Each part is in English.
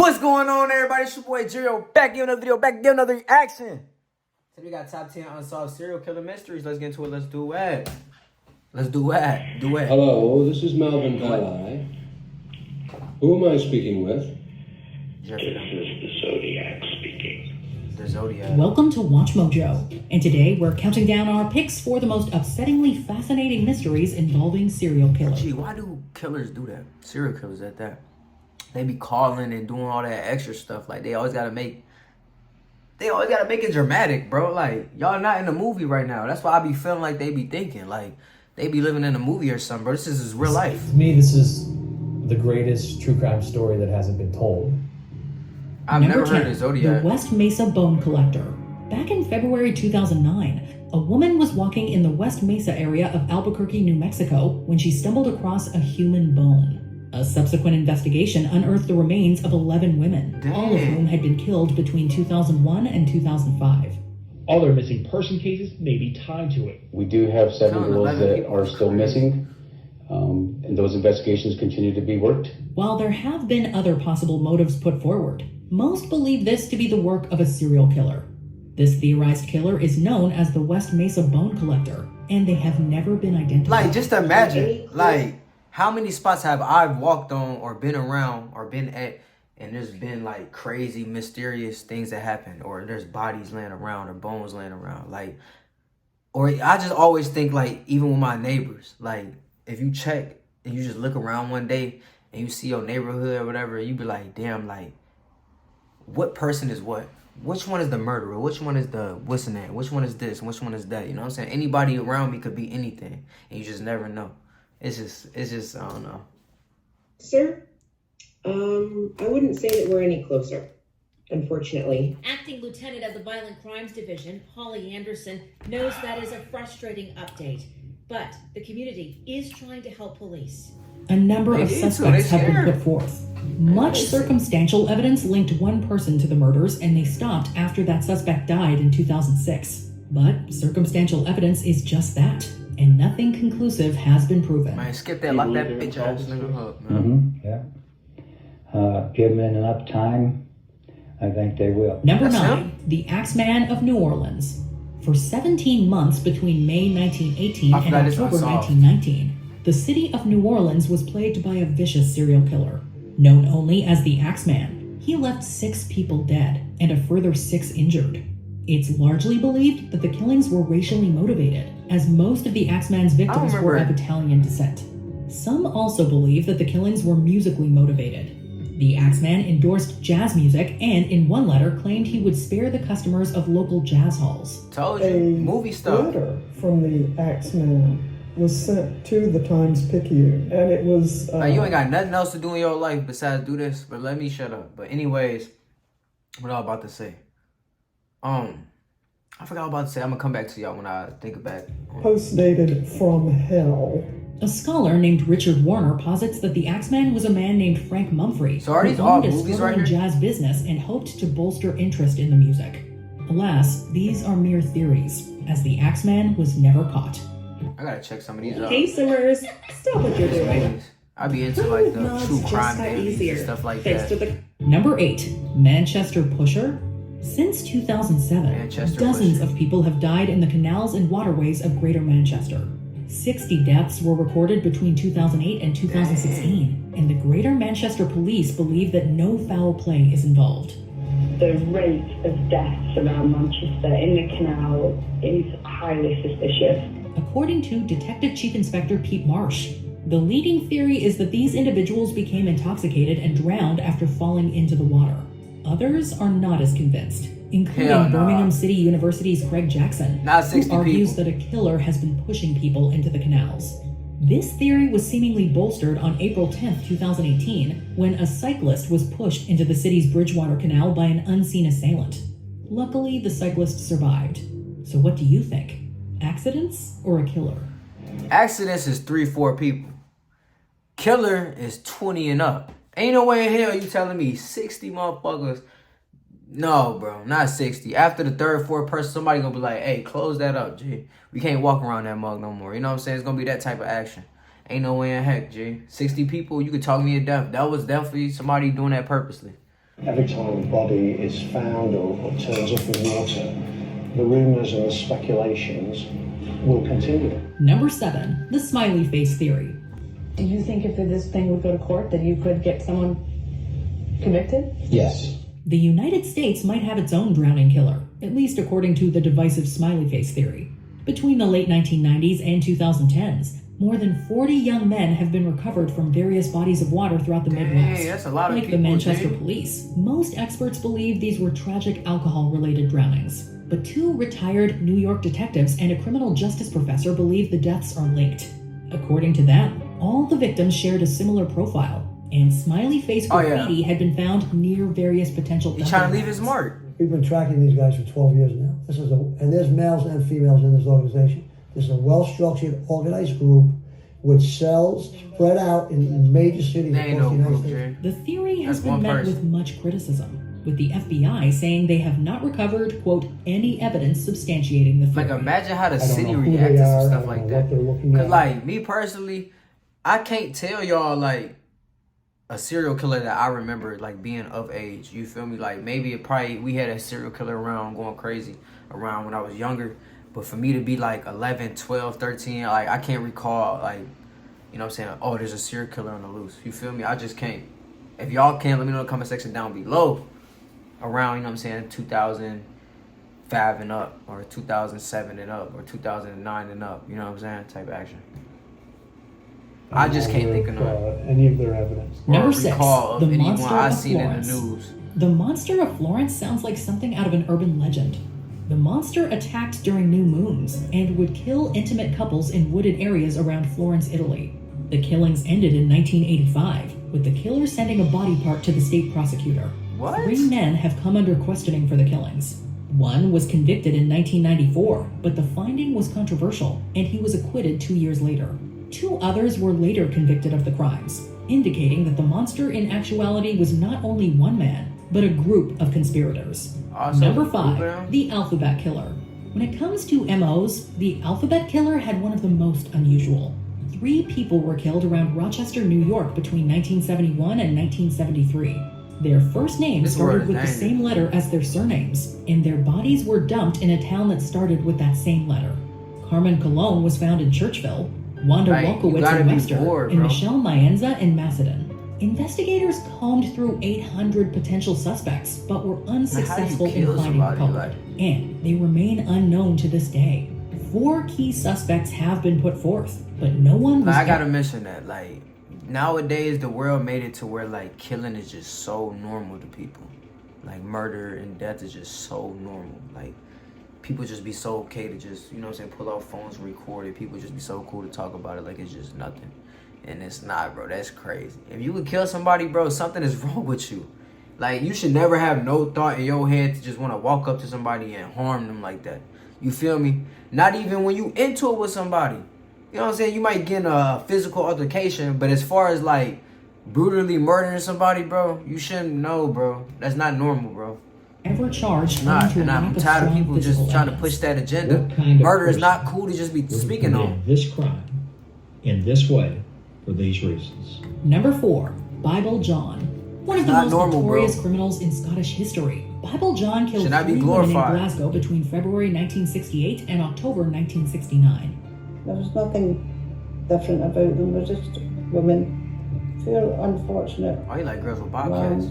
What's going on, everybody? It's your boy Gerio, back in another video, back in another reaction. Today we got top 10 unsolved serial killer mysteries. Let's get into it. Let's do it. Let's do it. Do it. Hello, this is Melvin Valai. Who am I speaking with? This is the Zodiac speaking. The Zodiac. Welcome to Watch Mojo, and today we're counting down our picks for the most upsettingly fascinating mysteries involving serial killers. Gee, why do killers do that? Serial killers at that. They be calling and doing all that extra stuff. Like, they always gotta make it dramatic, bro. Like, y'all not in the movie right now. That's why I be feeling like they be thinking, like, they be living in a movie or something, bro. This is real life. To me, this is the greatest true crime story that hasn't been told. I've never heard of Zodiac. The West Mesa Bone Collector. Back in February 2009, a woman was walking in the West Mesa area of Albuquerque, New Mexico, when she stumbled across a human bone. A subsequent investigation unearthed the remains of 11 women, all of whom had been killed between 2001 and 2005. Other missing person cases may be tied to it. We do have 7 girls that are still missing, and those investigations continue to be worked. While there have been other possible motives put forward, most believe this to be the work of a serial killer. This theorized killer is known as the West Mesa Bone Collector, and they have never been identified. Like, just imagine, like, how many spots have I walked on or been around or been at, and there's been, like, crazy, mysterious things that happen, or there's bodies laying around or bones laying around, like, or I just always think, like, even with my neighbors, like, if you check and you just look around one day and you see your neighborhood or whatever, you be like, damn, like, what person is what? Which one is the murderer? Which one is the what's in that? Which one is this? Which one is that? You know what I'm saying? Anybody around me could be anything, and you just never know. It's just, I don't know. Sir, I wouldn't say that we're any closer, unfortunately. Acting Lieutenant of the Violent Crimes Division, Holly Anderson, knows that is a frustrating update, but the community is trying to help police. A number of suspects have been put forth. Much circumstantial evidence linked one person to the murders, and they stopped after that suspect died in 2006. But circumstantial evidence is just that, and nothing conclusive has been proven. Man, skip that, lock that bitch ass nigga up, man. Give them enough time, I think they will. Number 9, the Axeman of New Orleans. For 17 months between May 1918 and October 1919, the city of New Orleans was plagued by a vicious serial killer. Known only as the Axeman, he left 6 people dead and a further 6 injured. It's largely believed that the killings were racially motivated, as most of the Axeman's victims were of Italian descent. Some also believe that the killings were musically motivated. The Axeman endorsed jazz music and, in one letter, claimed he would spare the customers of local jazz halls. Told you, movie stuff. A letter from the Axeman was sent to the Times-Picayune, and it was... you ain't got nothing else to do in your life besides do this, but let me shut up. But anyways, what I was about to say. I forgot what I was about to say. I'm gonna come back to y'all when I think back. Post-dated from hell. A scholar named Richard Warner posits that the Axeman was a man named Frank Mumphrey, so are these all movies right here? Jazz business and hoped to bolster interest in the music. Alas, these are mere theories, as the Axeman was never caught. I gotta check some of these out. Hey, Simmers, stop what you're doing. I be into like the true crime movies and stuff like that. Number 8, Manchester Pusher. Since 2007, dozens of people have died in the canals and waterways of Greater Manchester. 60 deaths were recorded between 2008 and 2016, and the Greater Manchester Police believe that no foul play is involved. The rate of deaths around Manchester in the canal is highly suspicious. According to Detective Chief Inspector Pete Marsh, the leading theory is that these individuals became intoxicated and drowned after falling into the water. Others are not as convinced, including Birmingham City University's Craig Jackson, who argues that a killer has been pushing people into the canals. This theory was seemingly bolstered on April 10, 2018, when a cyclist was pushed into the city's Bridgewater Canal by an unseen assailant. Luckily, the cyclist survived. So what do you think? Accidents or a killer? Accidents is 3-4 people. Killer is 20 and up. Ain't no way in hell you telling me 60 motherfuckers. No, bro, not 60. After the 3rd, 4th person, somebody gonna be like, hey, close that up, G. We can't walk around that mug no more. You know what I'm saying? It's gonna be that type of action. Ain't no way in heck, G. 60 people, you could talk me to death. That was definitely somebody doing that purposely. Every time a body is found or turns up in water, the rumours and the speculations will continue. Number 7, the smiley face theory. Do you think if this thing would go to court that you could get someone convicted? Yes. The United States might have its own drowning killer, at least according to the divisive smiley face theory. Between the late 1990s and 2010s, more than 40 young men have been recovered from various bodies of water throughout the Midwest. That's a lot of like people, the Manchester Jay. police, most experts believe these were tragic alcohol-related drownings. But 2 retired New York detectives and a criminal justice professor believe the deaths are linked. According to them, all the victims shared a similar profile, and smiley face graffiti had been found near various potential He's trying to leave his mark. We've been tracking these guys for 12 years now. And there's males and females in this organization. This is a well-structured, organized group with cells spread out in major cities across the United States. The theory has been met with much criticism, with the FBI saying they have not recovered, quote, any evidence substantiating the theory. Like, imagine how the city reacts to stuff like that. Because, like, me personally, I can't tell y'all, like, a serial killer that I remember, like, being of age. You feel me? Like, maybe we had a serial killer around going crazy around when I was younger. But for me to be, like, 11, 12, 13, like, I can't recall, like, you know what I'm saying? Oh, there's a serial killer on the loose. You feel me? I just can't. If y'all can, let me know in the comment section down below. Around, you know what I'm saying, 2005 and up, or 2007 and up, or 2009 and up, you know what I'm saying, type action. I just can't think of any of their evidence. Number 6, the monster I of seen Florence. in the news. The monster of Florence sounds like something out of an urban legend. The monster attacked during new moons and would kill intimate couples in wooded areas around Florence, Italy. The killings ended in 1985, with the killer sending a body part to the state prosecutor. What? 3 men have come under questioning for the killings. One was convicted in 1994, but the finding was controversial, and he was acquitted 2 years later. 2 others were later convicted of the crimes, indicating that the monster in actuality was not only one man, but a group of conspirators. Number 5, the Alphabet Killer. When it comes to MOs, the Alphabet Killer had one of the most unusual. 3 people were killed around Rochester, New York between 1971 and 1973. Their first names started with the same letter as their surnames, and their bodies were dumped in a town that started with that same letter. Carmen Colon was found in Churchville, Wanda Wolkowitz in Webster, and Michelle Maenza in Macedon. Investigators combed through 800 potential suspects, but were unsuccessful in finding the culprit, and they remain unknown to this day. 4 key suspects have been put forth, but no one was... I gotta mention that, like, nowadays the world made it to where, like, killing is just so normal to people. Like, murder and death is just so normal. Like, people just be so okay to just, you know what I'm saying, pull out phones and record it. People just be so cool to talk about it like it's just nothing. And it's not, bro. That's crazy. If you would kill somebody, bro, something is wrong with you. Like, you should never have no thought in your head to just want to walk up to somebody and harm them like that. You feel me? Not even when you into it with somebody. You know what I'm saying? You might get in a physical altercation, but as far as, like, brutally murdering somebody, bro, you shouldn't know, bro. That's not normal, bro. Ever charged? It's not, and I'm tired of people just trying to push that agenda. Murder is not cool to just be speaking on. This crime in this way for these reasons. Number 4, Bible John. One of the most notorious criminals in Scottish history. Bible John killed 3 women in Glasgow between February 1968 and October 1969. There was nothing different about them. They're just women. Fair unfortunate. Oh, you like girls with bobcats?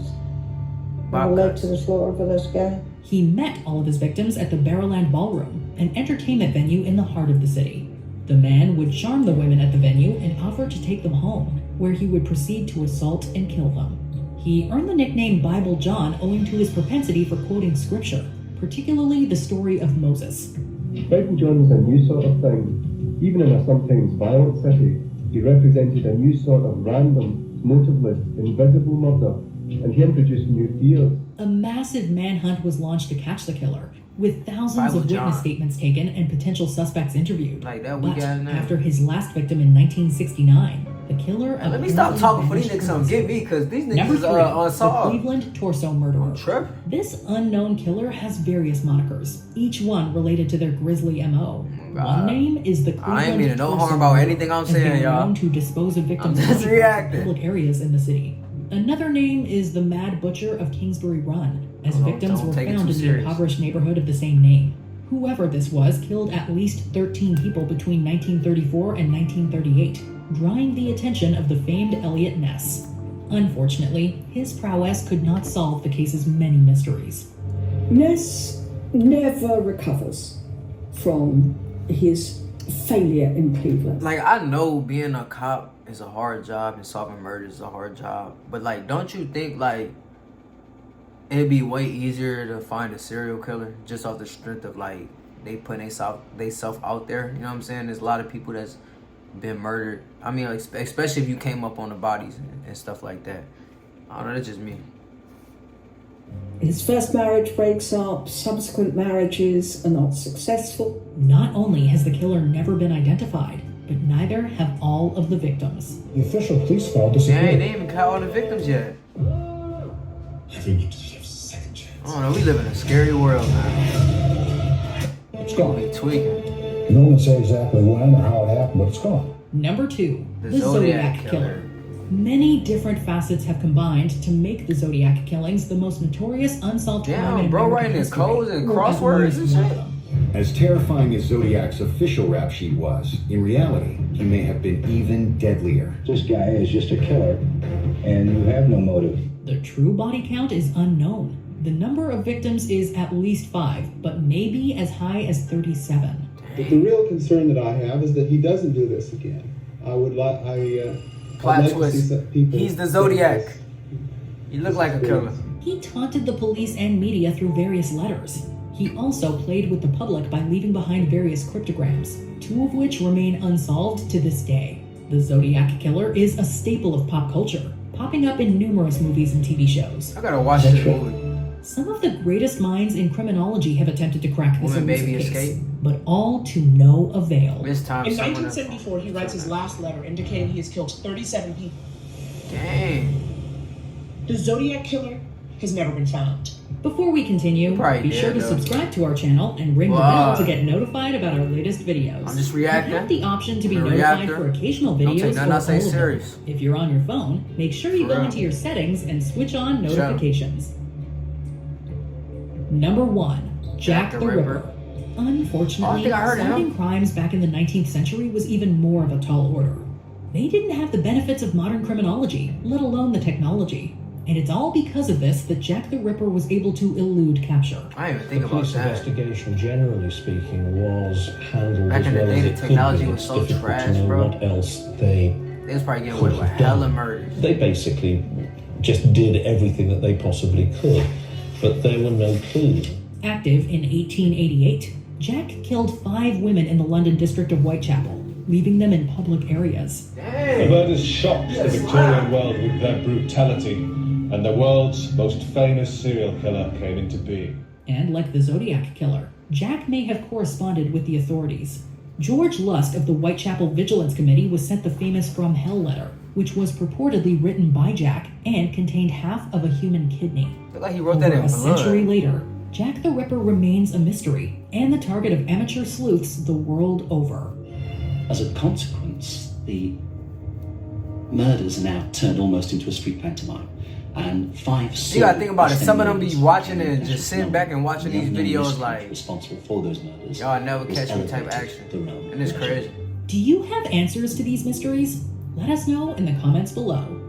Were led to the slaughter for this guy. He met all of his victims at the Barrowland Ballroom, an entertainment venue in the heart of the city. The man would charm the women at the venue and offer to take them home, where he would proceed to assault and kill them. He earned the nickname Bible John owing to his propensity for quoting scripture, particularly the story of Moses. Bible John was a new sort of thing. Even in a sometimes violent city, he represented a new sort of random, motiveless, invisible murder, and he introduced new fears. A massive manhunt was launched to catch the killer, with thousands of witness statements taken and potential suspects interviewed. Like that, but after his last victim in 1969, the killer... Let me stop talking for these niggas don't get me, because these niggas are unsolved. The Cleveland torso murderer. This unknown killer has various monikers, each one related to their grisly MO. One name is the Cleveland I ain't meaning no harm about anything I'm saying, y'all. Known to dispose of victims in public areas in the city. Another name is the Mad Butcher of Kingsbury Run, as victims were found in the impoverished neighborhood of the same name. Whoever this was killed at least 13 people between 1934 and 1938, drawing the attention of the famed Eliot Ness. Unfortunately, his prowess could not solve the case's many mysteries. Ness never recovers from his failure in Cleveland. Like, I know being a cop is a hard job and solving murders is a hard job, but like, don't you think like it'd be way easier to find a serial killer just off the strength of like they put themselves out there? You know what I'm saying? There's a lot of people that's been murdered. I mean, like, especially if you came up on the bodies and stuff like that. I don't know, that's just me. His first marriage breaks up, subsequent marriages are not successful. Not only has the killer never been identified, but neither have all of the victims. The official police file disappeared. They ain't even caught all the victims yet. I think you deserve a second chance. I don't know, we live in a scary world, man. It's gone. Be tweaking. No one can say exactly when or how it happened, but it's gone. Number 2, the Zodiac Killer. Many different facets have combined to make the Zodiac killings the most notorious unsolved crime in bro, American writing his history. codes and crosswords and shit. As terrifying as Zodiac's official rap sheet was, in reality, he may have been even deadlier. This guy is just a killer, and you have no motive. The true body count is unknown. The number of victims is at least 5, but maybe as high as 37. But the real concern that I have is that he doesn't do this again. Plot twist. He's the Zodiac. He looked like a killer. He taunted the police and media through various letters. He also played with the public by leaving behind various cryptograms, 2 of which remain unsolved to this day. The Zodiac Killer is a staple of pop culture, popping up in numerous movies and TV shows. I gotta watch this movie. Some of the greatest minds in criminology have attempted to crack this elusive case, Escape, but all to no avail. This time, in 1974, he writes his last letter indicating he has killed 37 people. Dang. The Zodiac Killer has never been found. Before we continue, be sure to subscribe to our channel and ring the bell to get notified about our latest videos. I'm just reacting. You have the option to be notified for occasional videos or all of them. If you're on your phone, make sure you go into your settings and switch on notifications. Number 1, Jack the Ripper. Unfortunately, solving crimes back in the 19th century was even more of a tall order. They didn't have the benefits of modern criminology, let alone the technology. And it's all because of this that Jack the Ripper was able to elude capture. I didn't even think about that. The police investigation, generally speaking, was handled back as in the well day, as the it could technology be. was It's so difficult trash, to know bro. what else they was probably getting away with hella murders. They basically just did everything that they possibly could, but there were no clues. Active in 1888, Jack killed 5 women in the London district of Whitechapel, leaving them in public areas. The murders shocked the Victorian world with their brutality, and the world's most famous serial killer came into being. And like the Zodiac Killer, Jack may have corresponded with the authorities. George Lust of the Whitechapel Vigilance Committee was sent the famous From Hell letter, which was purportedly written by Jack and contained half of a human kidney. Like he wrote that in Over a blood. century later, Jack the Ripper remains a mystery and the target of amateur sleuths the world over. As a consequence, the murders are now turned almost into a street pantomime. And 5 You gotta think about it. Some of them be watching it and just sitting back and watching these videos like, responsible for those murders. y'all never catch me type action. And it's crazy. Do you have answers to these mysteries? Let us know in the comments below.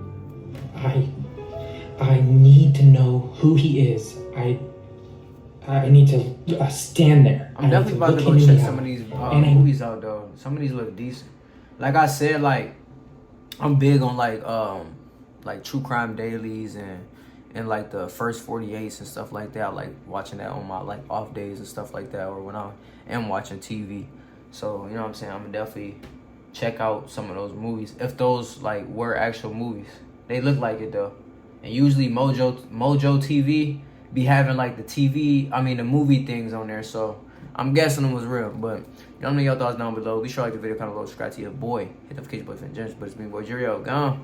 I need to know who he is. I need to stand there. I'm definitely about to go check some of these movies out though. Some of these look decent. Like I said, like I'm big on like true crime dailies and like the first 48s and stuff like that. I like watching that on my like off days and stuff like that, or when I am watching TV. So you know what I'm saying, I'm gonna definitely check out some of those movies if those like were actual movies. They look like it though. And usually Mojo TV be having like the movie things on there, so I'm guessing it was real. But y'all know your thoughts down below. Be sure to like the video, comment below, subscribe to your boy, hit the notification button for the gems. But it's me, boy Gerio, gone.